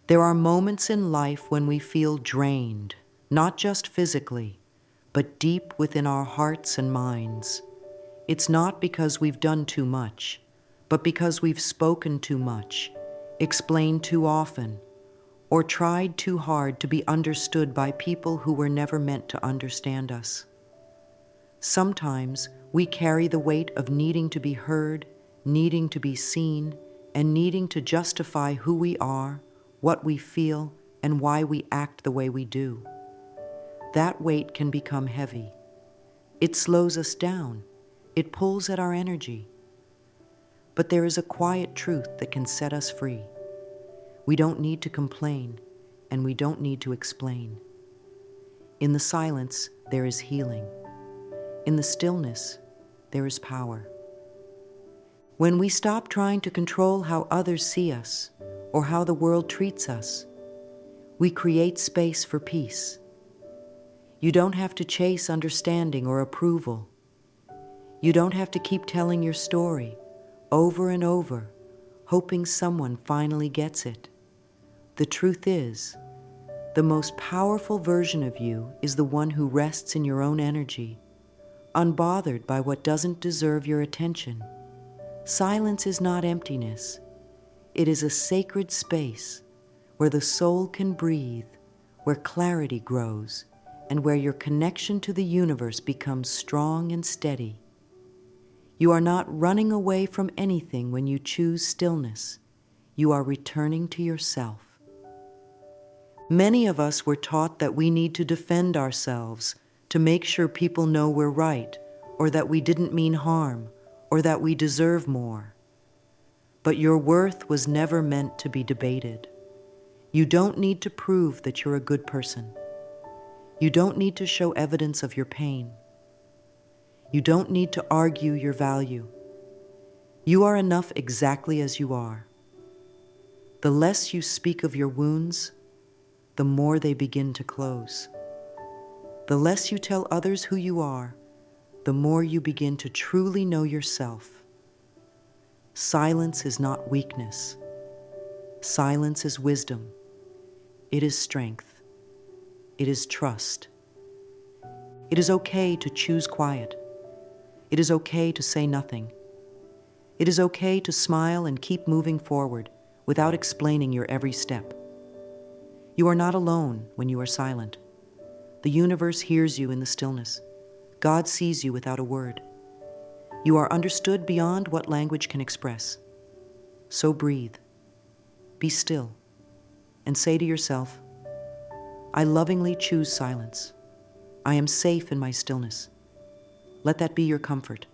There are moments in life when we feel drained, not just physically, but deep within our hearts and minds. It's not because we've done too much, but because we've spoken too much, explained too often, or tried too hard to be understood by people who were never meant to understand us. Sometimes we carry the weight of needing to be heard, needing to be seen, and needing to justify who we are, what we feel, and why we act the way we do. That weight can become heavy. It slows us down. It pulls at our energy. But there is a quiet truth that can set us free. We don't need to complain, and we don't need to explain. In the silence, there is healing. In the stillness, there is power. When we stop trying to control how others see us or how the world treats us, we create space for peace. You don't have to chase understanding or approval. You don't have to keep telling your story over and over, hoping someone finally gets it. The truth is, the most powerful version of you is the one who rests in your own energy, unbothered by what doesn't deserve your attention. Silence is not emptiness. It is a sacred space where the soul can breathe, where clarity grows, and where your connection to the universe becomes strong and steady. You are not running away from anything when you choose stillness. You are returning to yourself. Many of us were taught that we need to defend ourselves to make sure people know we're right, or that we didn't mean harm, or that we deserve more. But your worth was never meant to be debated. You don't need to prove that you're a good person. You don't need to show evidence of your pain. You don't need to argue your value. You are enough exactly as you are. The less you speak of your wounds, the more they begin to close. The less you tell others who you are, the more you begin to truly know yourself. Silence is not weakness. Silence is wisdom. It is strength. It is trust. It is okay to choose quiet. It is okay to say nothing. It is okay to smile and keep moving forward without explaining your every step. You are not alone when you are silent. The universe hears you in the stillness. God sees you without a word. You are understood beyond what language can express. So breathe, be still, and say to yourself, I lovingly choose silence. I am safe in my stillness. Let that be your comfort.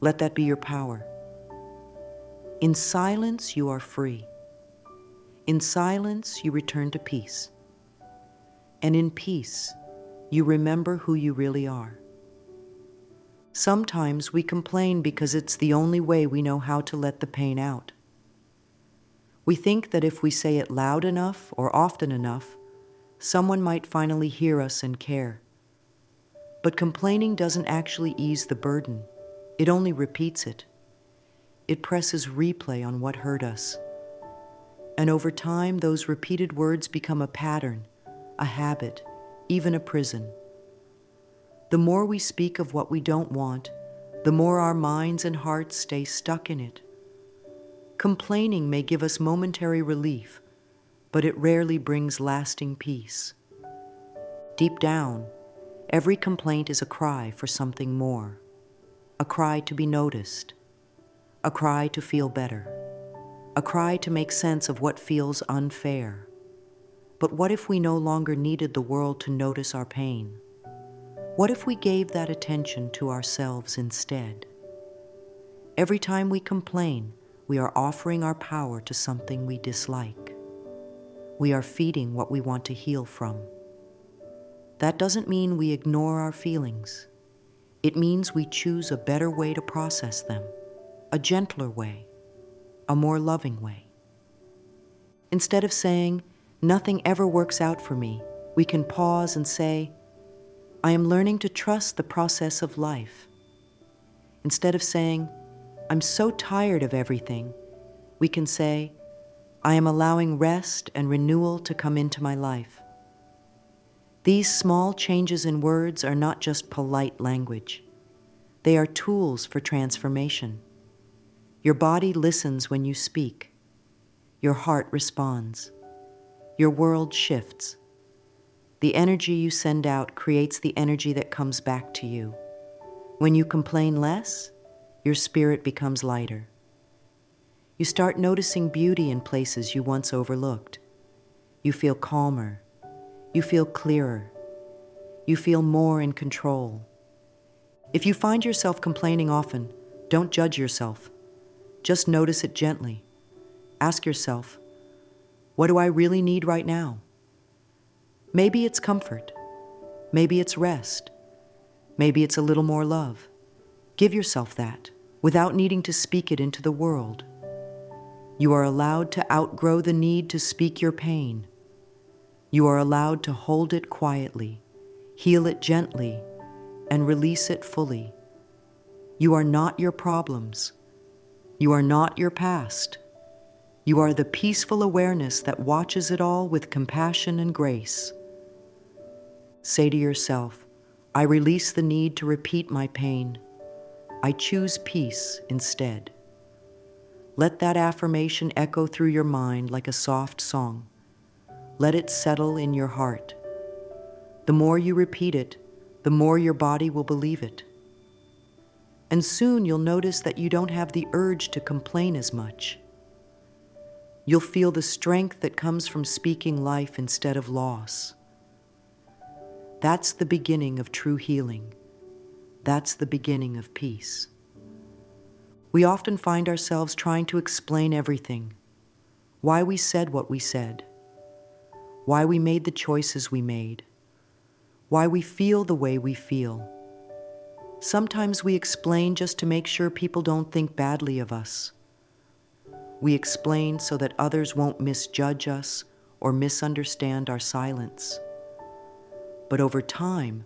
Let that be your power. In silence, you are free. In silence, you return to peace. And in peace, you remember who you really are. Sometimes we complain because it's the only way we know how to let the pain out. We think that if we say it loud enough or often enough, someone might finally hear us and care. But complaining doesn't actually ease the burden. It only repeats it. It presses replay on what hurt us. And over time, those repeated words become a pattern, a habit, even a prison. The more we speak of what we don't want, the more our minds and hearts stay stuck in it. Complaining may give us momentary relief, but it rarely brings lasting peace. Deep down, every complaint is a cry for something more, a cry to be noticed, a cry to feel better, a cry to make sense of what feels unfair. But what if we no longer needed the world to notice our pain? What if we gave that attention to ourselves instead? Every time we complain, we are offering our power to something we dislike. We are feeding what we want to heal from. That doesn't mean we ignore our feelings. It means we choose a better way to process them, a gentler way, a more loving way. Instead of saying, nothing ever works out for me, we can pause and say, I am learning to trust the process of life. Instead of saying, I'm so tired of everything, we can say, I am allowing rest and renewal to come into my life. These small changes in words are not just polite language. They are tools for transformation. Your body listens when you speak. Your heart responds. Your world shifts. The energy you send out creates the energy that comes back to you. When you complain less, your spirit becomes lighter. You start noticing beauty in places you once overlooked. You feel calmer. You feel clearer. You feel more in control. If you find yourself complaining often, don't judge yourself. Just notice it gently. Ask yourself, what do I really need right now? Maybe it's comfort. Maybe it's rest. Maybe it's a little more love. Give yourself that without needing to speak it into the world. You are allowed to outgrow the need to speak your pain. You are allowed to hold it quietly, heal it gently, and release it fully. You are not your problems. You are not your past. You are the peaceful awareness that watches it all with compassion and grace. Say to yourself, I release the need to repeat my pain. I choose peace instead. Let that affirmation echo through your mind like a soft song. Let it settle in your heart. The more you repeat it, the more your body will believe it. And soon you'll notice that you don't have the urge to complain as much. You'll feel the strength that comes from speaking life instead of loss. That's the beginning of true healing. That's the beginning of peace. We often find ourselves trying to explain everything. Why we said what we said. Why we made the choices we made. Why we feel the way we feel. Sometimes we explain just to make sure people don't think badly of us. We explain so that others won't misjudge us or misunderstand our silence. But over time,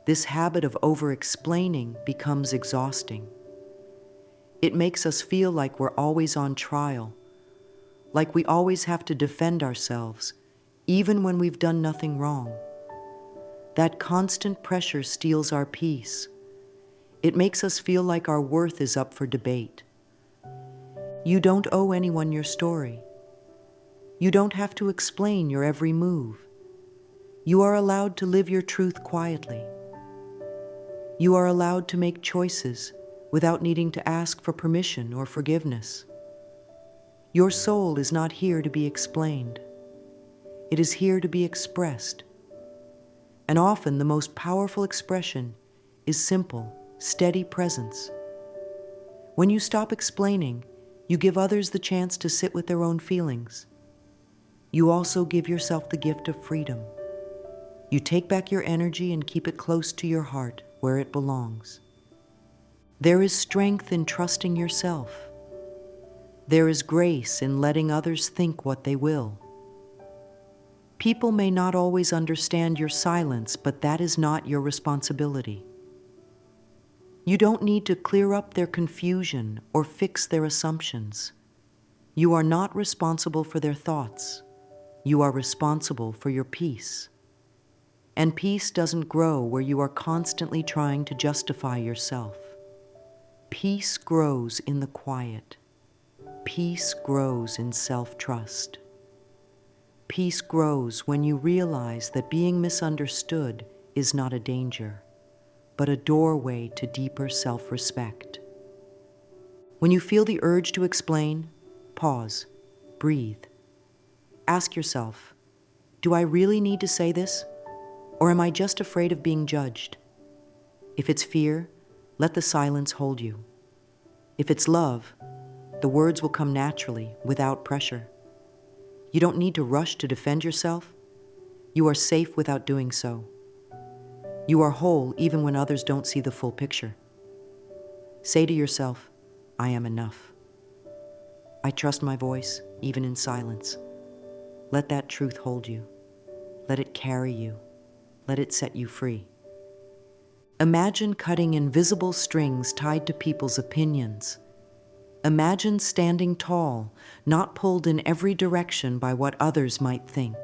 this habit of over-explaining becomes exhausting. It makes us feel like we're always on trial, like we always have to defend ourselves, even when we've done nothing wrong. That constant pressure steals our peace. It makes us feel like our worth is up for debate. You don't owe anyone your story. You don't have to explain your every move. You are allowed to live your truth quietly. You are allowed to make choices without needing to ask for permission or forgiveness. Your soul is not here to be explained. It is here to be expressed. And often the most powerful expression is simple, steady presence. When you stop explaining, you give others the chance to sit with their own feelings. You also give yourself the gift of freedom. You take back your energy and keep it close to your heart, where it belongs. There is strength in trusting yourself. There is grace in letting others think what they will. People may not always understand your silence, but that is not your responsibility. You don't need to clear up their confusion or fix their assumptions. You are not responsible for their thoughts. You are responsible for your peace. And peace doesn't grow where you are constantly trying to justify yourself. Peace grows in the quiet. Peace grows in self-trust. Peace grows when you realize that being misunderstood is not a danger, but a doorway to deeper self-respect. When you feel the urge to explain, pause, breathe. Ask yourself, do I really need to say this? Or am I just afraid of being judged? If it's fear, let the silence hold you. If it's love, the words will come naturally, without pressure. You don't need to rush to defend yourself. You are safe without doing so. You are whole even when others don't see the full picture. Say to yourself, I am enough. I trust my voice, even in silence. Let that truth hold you. Let it carry you. Let it set you free. Imagine cutting invisible strings tied to people's opinions. Imagine standing tall, not pulled in every direction by what others might think.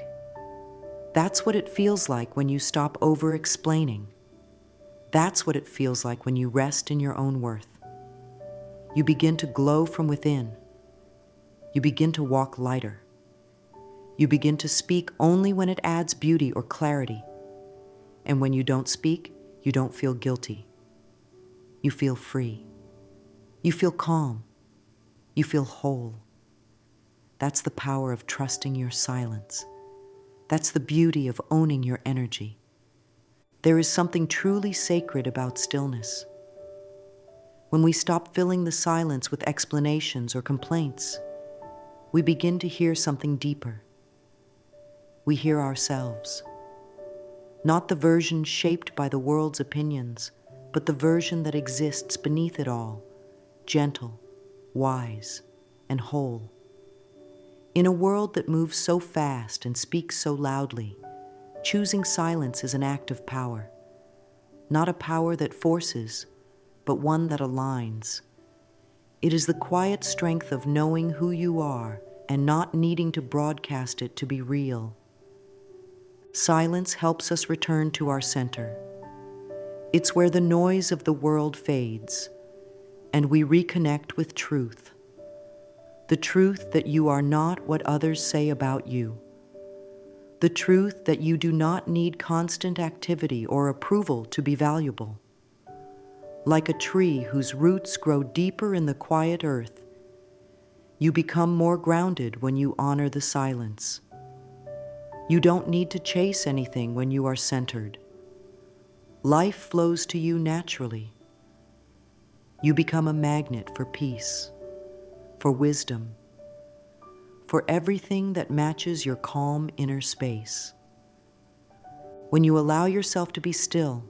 That's what it feels like when you stop over-explaining. That's what it feels like when you rest in your own worth. You begin to glow from within. You begin to walk lighter. You begin to speak only when it adds beauty or clarity. And when you don't speak, you don't feel guilty. You feel free. You feel calm. You feel whole. That's the power of trusting your silence. That's the beauty of owning your energy. There is something truly sacred about stillness. When we stop filling the silence with explanations or complaints, we begin to hear something deeper. We hear ourselves. Not the version shaped by the world's opinions, but the version that exists beneath it all, gentle, wise, and whole. In a world that moves so fast and speaks so loudly, choosing silence is an act of power. Not a power that forces, but one that aligns. It is the quiet strength of knowing who you are and not needing to broadcast it to be real. Silence helps us return to our center. It's where the noise of the world fades, and we reconnect with truth. The truth that you are not what others say about you. The truth that you do not need constant activity or approval to be valuable. Like a tree whose roots grow deeper in the quiet earth, you become more grounded when you honor the silence. You don't need to chase anything when you are centered. Life flows to you naturally. You become a magnet for peace, for wisdom, for everything that matches your calm inner space. When you allow yourself to be still,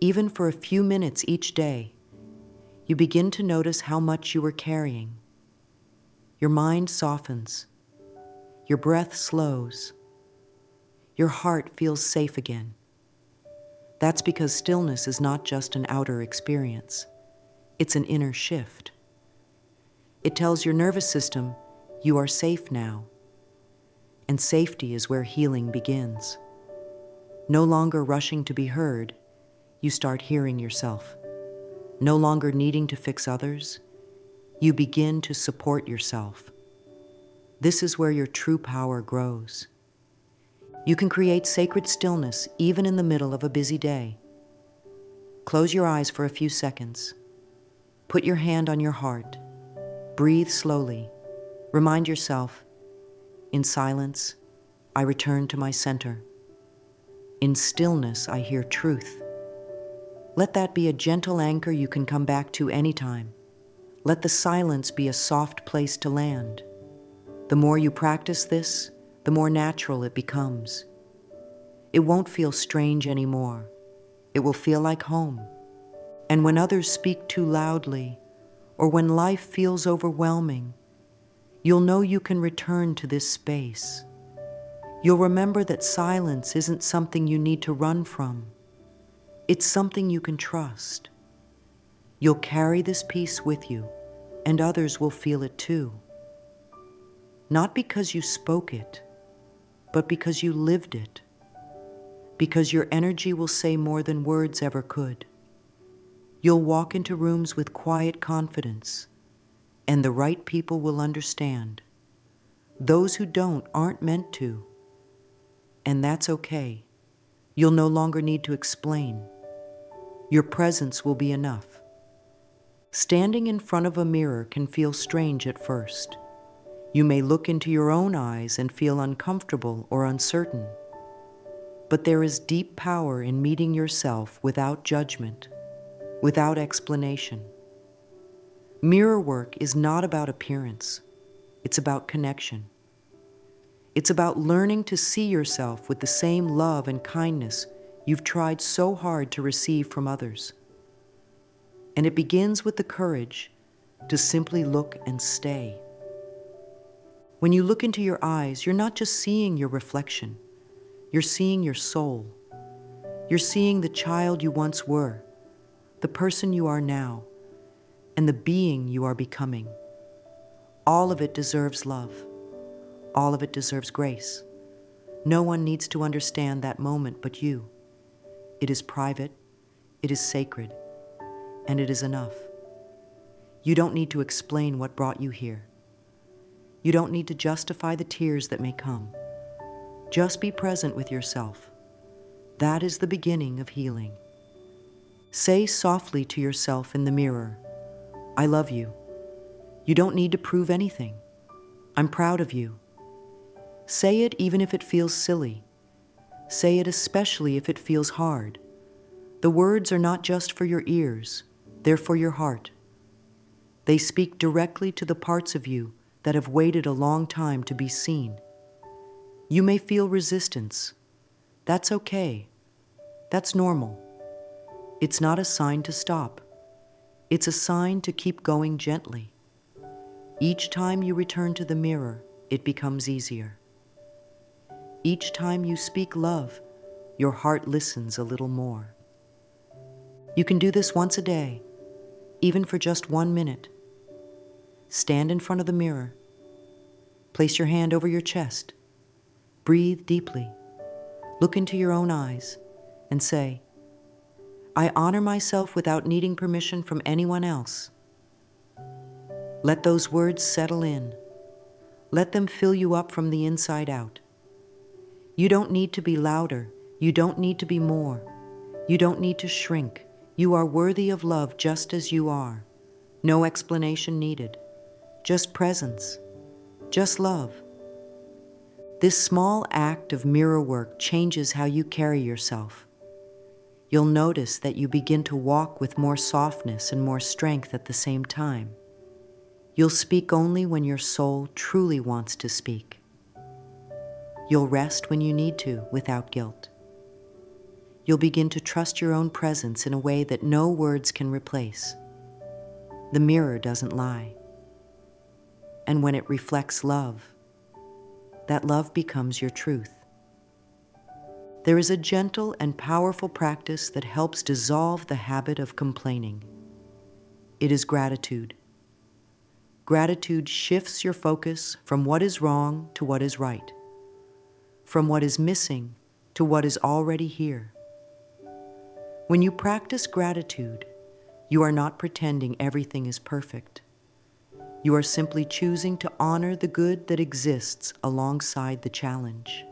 even for a few minutes each day, you begin to notice how much you are carrying. Your mind softens, your breath slows, your heart feels safe again. That's because stillness is not just an outer experience. It's an inner shift. It tells your nervous system, you are safe now. And safety is where healing begins. No longer rushing to be heard, you start hearing yourself. No longer needing to fix others, you begin to support yourself. This is where your true power grows. You can create sacred stillness even in the middle of a busy day. Close your eyes for a few seconds. Put your hand on your heart. Breathe slowly. Remind yourself, in silence, I return to my center. In stillness, I hear truth. Let that be a gentle anchor you can come back to anytime. Let the silence be a soft place to land. The more you practice this, the more natural it becomes. It won't feel strange anymore. It will feel like home. And when others speak too loudly, or when life feels overwhelming, you'll know you can return to this space. You'll remember that silence isn't something you need to run from. It's something you can trust. You'll carry this peace with you, and others will feel it too. Not because you spoke it, but because you lived it. Because your energy will say more than words ever could. You'll walk into rooms with quiet confidence, and the right people will understand. Those who don't aren't meant to. And that's okay. You'll no longer need to explain. Your presence will be enough. Standing in front of a mirror can feel strange at first. You may look into your own eyes and feel uncomfortable or uncertain. But there is deep power in meeting yourself without judgment, without explanation. Mirror work is not about appearance. It's about connection. It's about learning to see yourself with the same love and kindness you've tried so hard to receive from others. And it begins with the courage to simply look and stay. When you look into your eyes, you're not just seeing your reflection. You're seeing your soul. You're seeing the child you once were, the person you are now, and the being you are becoming. All of it deserves love. All of it deserves grace. No one needs to understand that moment but you. It is private, it is sacred, and it is enough. You don't need to explain what brought you here. You don't need to justify the tears that may come. Just be present with yourself. That is the beginning of healing. Say softly to yourself in the mirror, I love you. You don't need to prove anything. I'm proud of you. Say it even if it feels silly. Say it especially if it feels hard. The words are not just for your ears, they're for your heart. They speak directly to the parts of you that have waited a long time to be seen. You may feel resistance. That's okay. That's normal. It's not a sign to stop. It's a sign to keep going gently. Each time you return to the mirror, it becomes easier. Each time you speak love, your heart listens a little more. You can do this once a day, even for just 1 minute. Stand in front of the mirror. Place your hand over your chest. Breathe deeply. Look into your own eyes and say, I honor myself without needing permission from anyone else. Let those words settle in. Let them fill you up from the inside out. You don't need to be louder. You don't need to be more. You don't need to shrink. You are worthy of love just as you are. No explanation needed. Just presence. Just love. This small act of mirror work changes how you carry yourself. You'll notice that you begin to walk with more softness and more strength at the same time. You'll speak only when your soul truly wants to speak. You'll rest when you need to, without guilt. You'll begin to trust your own presence in a way that no words can replace. The mirror doesn't lie. And when it reflects love, that love becomes your truth. There is a gentle and powerful practice that helps dissolve the habit of complaining. It is gratitude. Gratitude shifts your focus from what is wrong to what is right, from what is missing to what is already here. When you practice gratitude, you are not pretending everything is perfect. You are simply choosing to honor the good that exists alongside the challenge.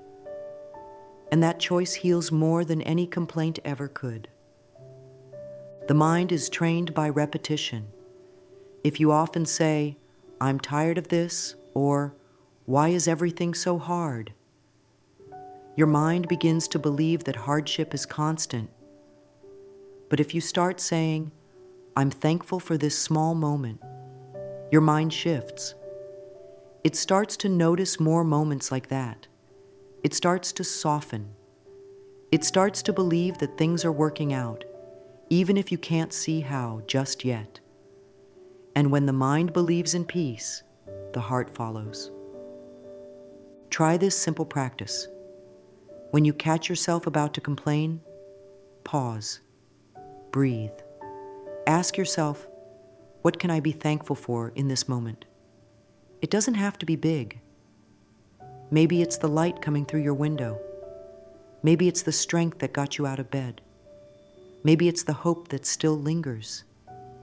And that choice heals more than any complaint ever could. The mind is trained by repetition. If you often say, I'm tired of this, or why is everything so hard? Your mind begins to believe that hardship is constant. But if you start saying, I'm thankful for this small moment, your mind shifts. It starts to notice more moments like that. It starts to soften. It starts to believe that things are working out, even if you can't see how just yet. And when the mind believes in peace, the heart follows. Try this simple practice. When you catch yourself about to complain, pause. Breathe. Ask yourself, what can I be thankful for in this moment? It doesn't have to be big. Maybe it's the light coming through your window. Maybe it's the strength that got you out of bed. Maybe it's the hope that still lingers,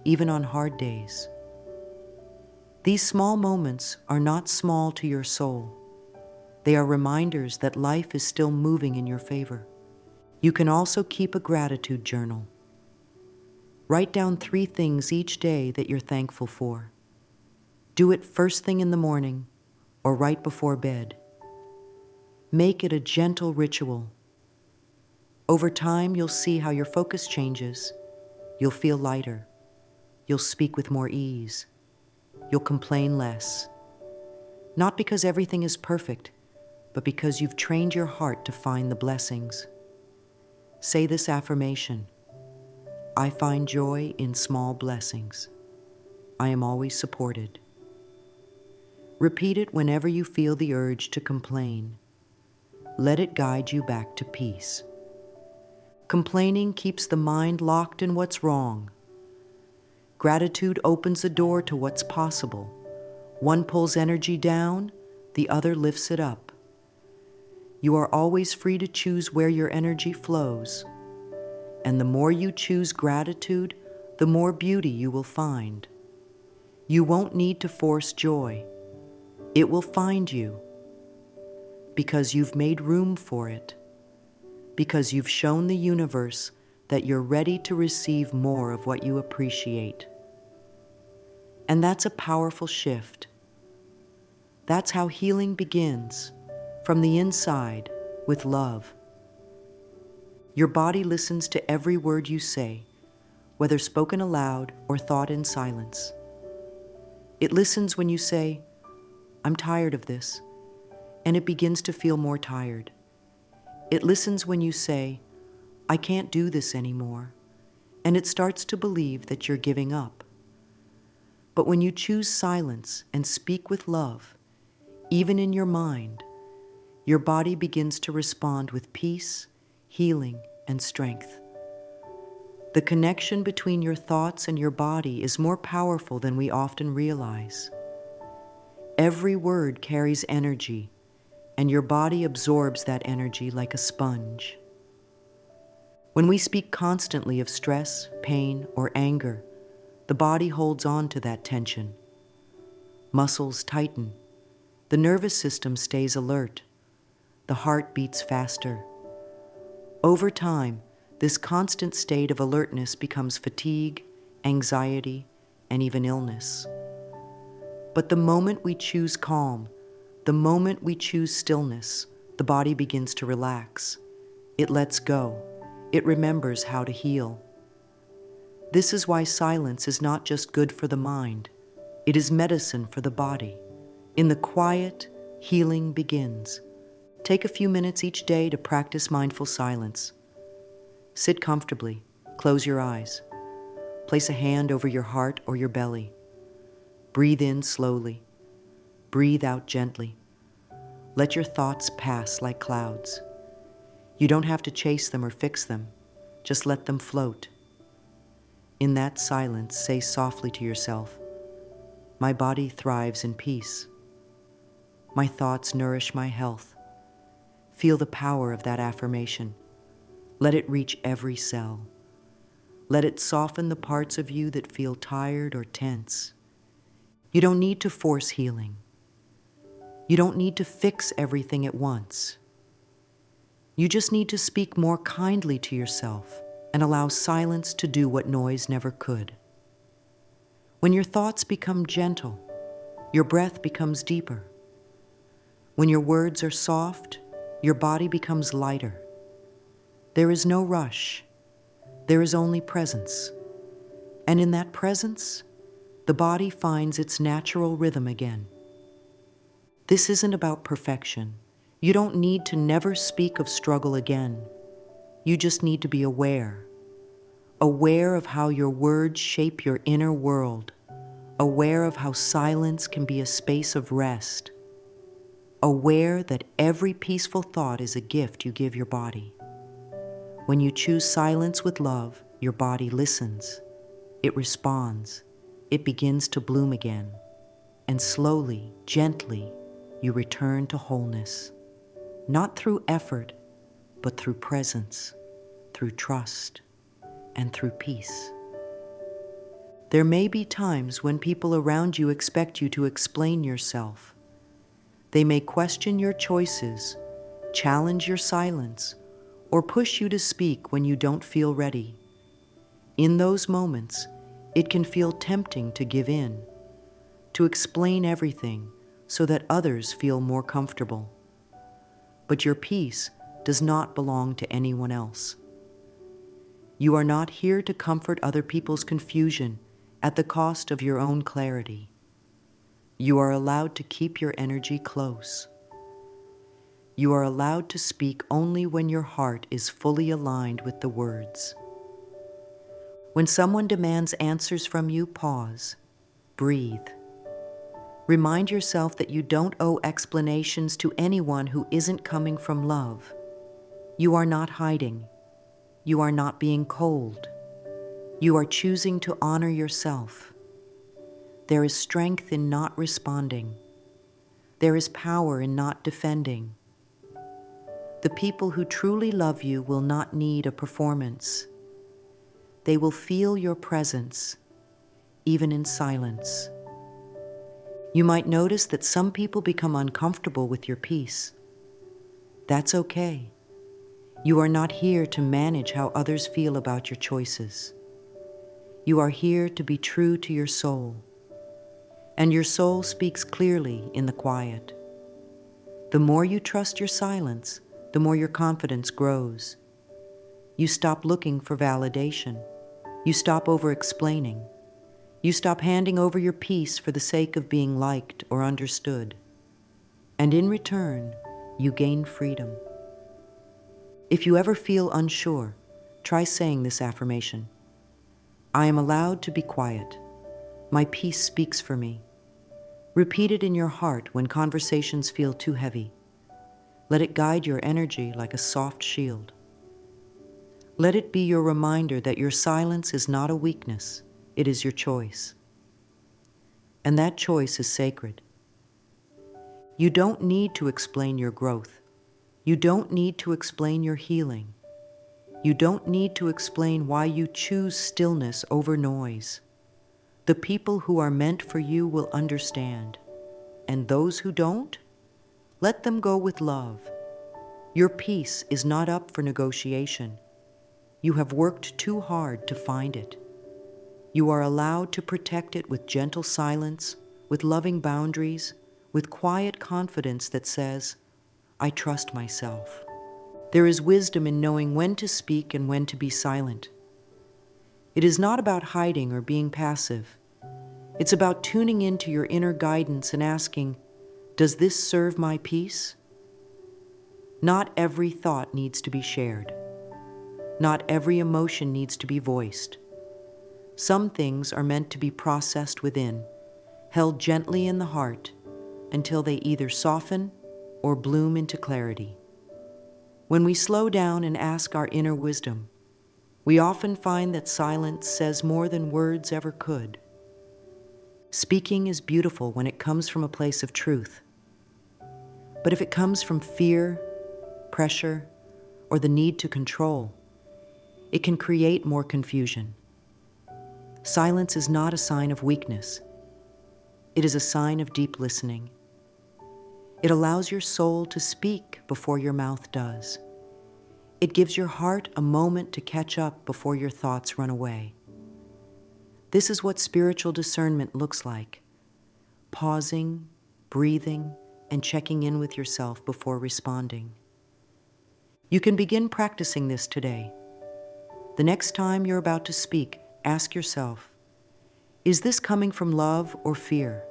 even on hard days. These small moments are not small to your soul. They are reminders that life is still moving in your favor. You can also keep a gratitude journal. Write down 3 things each day that you're thankful for. Do it first thing in the morning or right before bed. Make it a gentle ritual. Over time, you'll see how your focus changes. You'll feel lighter. You'll speak with more ease. You'll complain less. Not because everything is perfect, but because you've trained your heart to find the blessings. Say this affirmation: I find joy in small blessings. I am always supported. Repeat it whenever you feel the urge to complain. Let it guide you back to peace. Complaining keeps the mind locked in what's wrong. Gratitude opens a door to what's possible. One pulls energy down, the other lifts it up. You are always free to choose where your energy flows. And the more you choose gratitude, the more beauty you will find. You won't need to force joy. It will find you because you've made room for it, because you've shown the universe that you're ready to receive more of what you appreciate. And that's a powerful shift. That's how healing begins, from the inside, with love. Your body listens to every word you say, whether spoken aloud or thought in silence. It listens when you say, "I'm tired of this," and it begins to feel more tired. It listens when you say, "I can't do this anymore," and it starts to believe that you're giving up. But when you choose silence and speak with love, even in your mind, your body begins to respond with peace, healing, and strength. The connection between your thoughts and your body is more powerful than we often realize. Every word carries energy, and your body absorbs that energy like a sponge. When we speak constantly of stress, pain, or anger, the body holds on to that tension. Muscles tighten. The nervous system stays alert. The heart beats faster. Over time, this constant state of alertness becomes fatigue, anxiety, and even illness. But the moment we choose calm, the moment we choose stillness, the body begins to relax. It lets go. It remembers how to heal. This is why silence is not just good for the mind. It is medicine for the body. In the quiet, healing begins. Take a few minutes each day to practice mindful silence. Sit comfortably. Close your eyes. Place a hand over your heart or your belly. Breathe in slowly. Breathe out gently. Let your thoughts pass like clouds. You don't have to chase them or fix them. Just let them float. In that silence, say softly to yourself, "My body thrives in peace. My thoughts nourish my health." Feel the power of that affirmation. Let it reach every cell. Let it soften the parts of you that feel tired or tense. You don't need to force healing. You don't need to fix everything at once. You just need to speak more kindly to yourself and allow silence to do what noise never could. When your thoughts become gentle, your breath becomes deeper. When your words are soft, your body becomes lighter. There is no rush. There is only presence. And in that presence, the body finds its natural rhythm again. This isn't about perfection. You don't need to never speak of struggle again. You just need to be aware. Aware of how your words shape your inner world. Aware of how silence can be a space of rest. Aware that every peaceful thought is a gift you give your body. When you choose silence with love, your body listens. It responds. It begins to bloom again. And slowly, gently, you return to wholeness. Not through effort, but through presence, through trust, and through peace. There may be times when people around you expect you to explain yourself. They may question your choices, challenge your silence, or push you to speak when you don't feel ready. In those moments, it can feel tempting to give in, to explain everything so that others feel more comfortable. But your peace does not belong to anyone else. You are not here to comfort other people's confusion at the cost of your own clarity. You are allowed to keep your energy close. You are allowed to speak only when your heart is fully aligned with the words. When someone demands answers from you, pause, breathe. Remind yourself that you don't owe explanations to anyone who isn't coming from love. You are not hiding. You are not being cold. You are choosing to honor yourself. There is strength in not responding. There is power in not defending. The people who truly love you will not need a performance. They will feel your presence, even in silence. You might notice that some people become uncomfortable with your peace. That's okay. You are not here to manage how others feel about your choices. You are here to be true to your soul. And your soul speaks clearly in the quiet. The more you trust your silence, the more your confidence grows. You stop looking for validation. You stop over-explaining. You stop handing over your peace for the sake of being liked or understood. And in return, you gain freedom. If you ever feel unsure, try saying this affirmation. I am allowed to be quiet. My peace speaks for me. Repeat it in your heart when conversations feel too heavy. Let it guide your energy like a soft shield. Let it be your reminder that your silence is not a weakness, it is your choice. And that choice is sacred. You don't need to explain your growth. You don't need to explain your healing. You don't need to explain why you choose stillness over noise. The people who are meant for you will understand. And those who don't, let them go with love. Your peace is not up for negotiation. You have worked too hard to find it. You are allowed to protect it with gentle silence, with loving boundaries, with quiet confidence that says, I trust myself. There is wisdom in knowing when to speak and when to be silent. It is not about hiding or being passive. It's about tuning into your inner guidance and asking, does this serve my peace? Not every thought needs to be shared. Not every emotion needs to be voiced. Some things are meant to be processed within, held gently in the heart, until they either soften or bloom into clarity. When we slow down and ask our inner wisdom, we often find that silence says more than words ever could. Speaking is beautiful when it comes from a place of truth. But if it comes from fear, pressure, or the need to control, it can create more confusion. Silence is not a sign of weakness. It is a sign of deep listening. It allows your soul to speak before your mouth does. It gives your heart a moment to catch up before your thoughts run away. This is what spiritual discernment looks like. Pausing, breathing, and checking in with yourself before responding. You can begin practicing this today. The next time you're about to speak, ask yourself, is this coming from love or fear?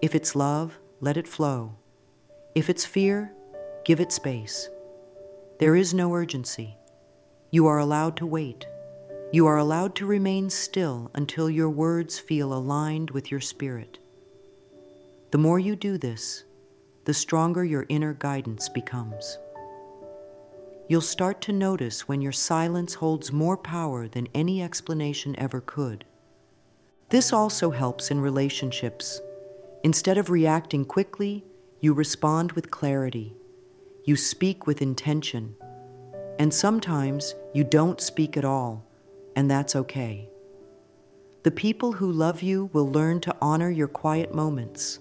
If it's love, let it flow. If it's fear, give it space. There is no urgency. You are allowed to wait. You are allowed to remain still until your words feel aligned with your spirit. The more you do this, the stronger your inner guidance becomes. You'll start to notice when your silence holds more power than any explanation ever could. This also helps in relationships. Instead of reacting quickly, you respond with clarity. You speak with intention. And sometimes you don't speak at all, and that's okay. The people who love you will learn to honor your quiet moments.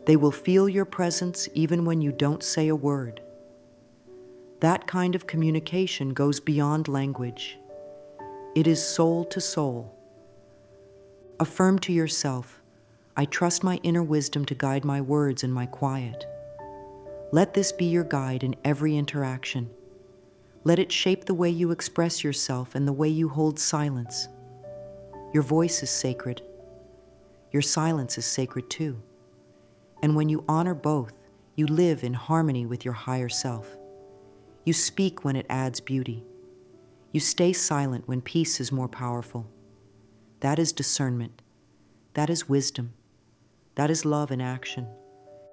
They will feel your presence even when you don't say a word. That kind of communication goes beyond language. It is soul to soul. Affirm to yourself, I trust my inner wisdom to guide my words and my quiet. Let this be your guide in every interaction. Let it shape the way you express yourself and the way you hold silence. Your voice is sacred. Your silence is sacred too. And when you honor both, you live in harmony with your higher self. You speak when it adds beauty. You stay silent when peace is more powerful. That is discernment. That is wisdom. That is love in action.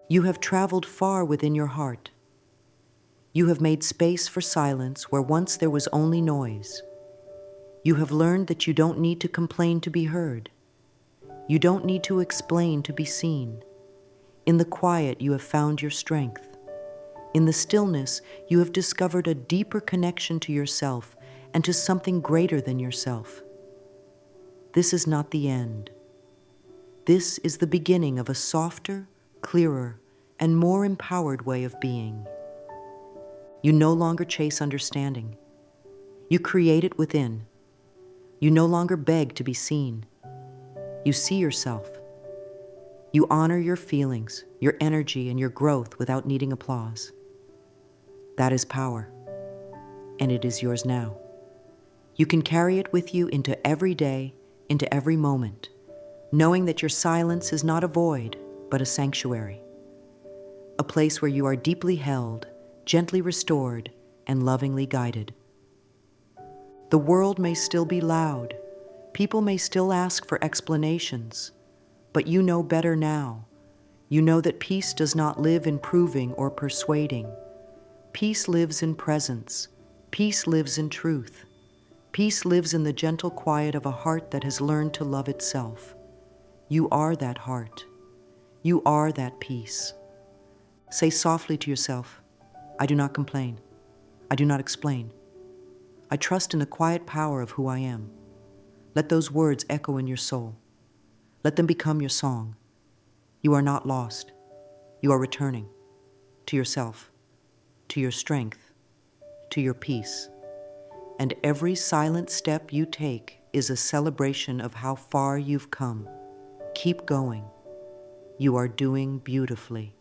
You have traveled far within your heart. You have made space for silence where once there was only noise. You have learned that you don't need to complain to be heard. You don't need to explain to be seen. In the quiet, you have found your strength. In the stillness, you have discovered a deeper connection to yourself and to something greater than yourself. This is not the end. This is the beginning of a softer, clearer, and more empowered way of being. You no longer chase understanding. You create it within. You no longer beg to be seen. You see yourself. You honor your feelings, your energy, and your growth without needing applause. That is power, and it is yours now. You can carry it with you into every day, into every moment, knowing that your silence is not a void, but a sanctuary, a place where you are deeply held, gently restored, and lovingly guided. The world may still be loud, people may still ask for explanations, but you know better now. You know that peace does not live in proving or persuading. Peace lives in presence. Peace lives in truth. Peace lives in the gentle quiet of a heart that has learned to love itself. You are that heart. You are that peace. Say softly to yourself, I do not complain. I do not explain. I trust in the quiet power of who I am. Let those words echo in your soul. Let them become your song. You are not lost. You are returning to yourself, to your strength, to your peace. And every silent step you take is a celebration of how far you've come. Keep going. You are doing beautifully.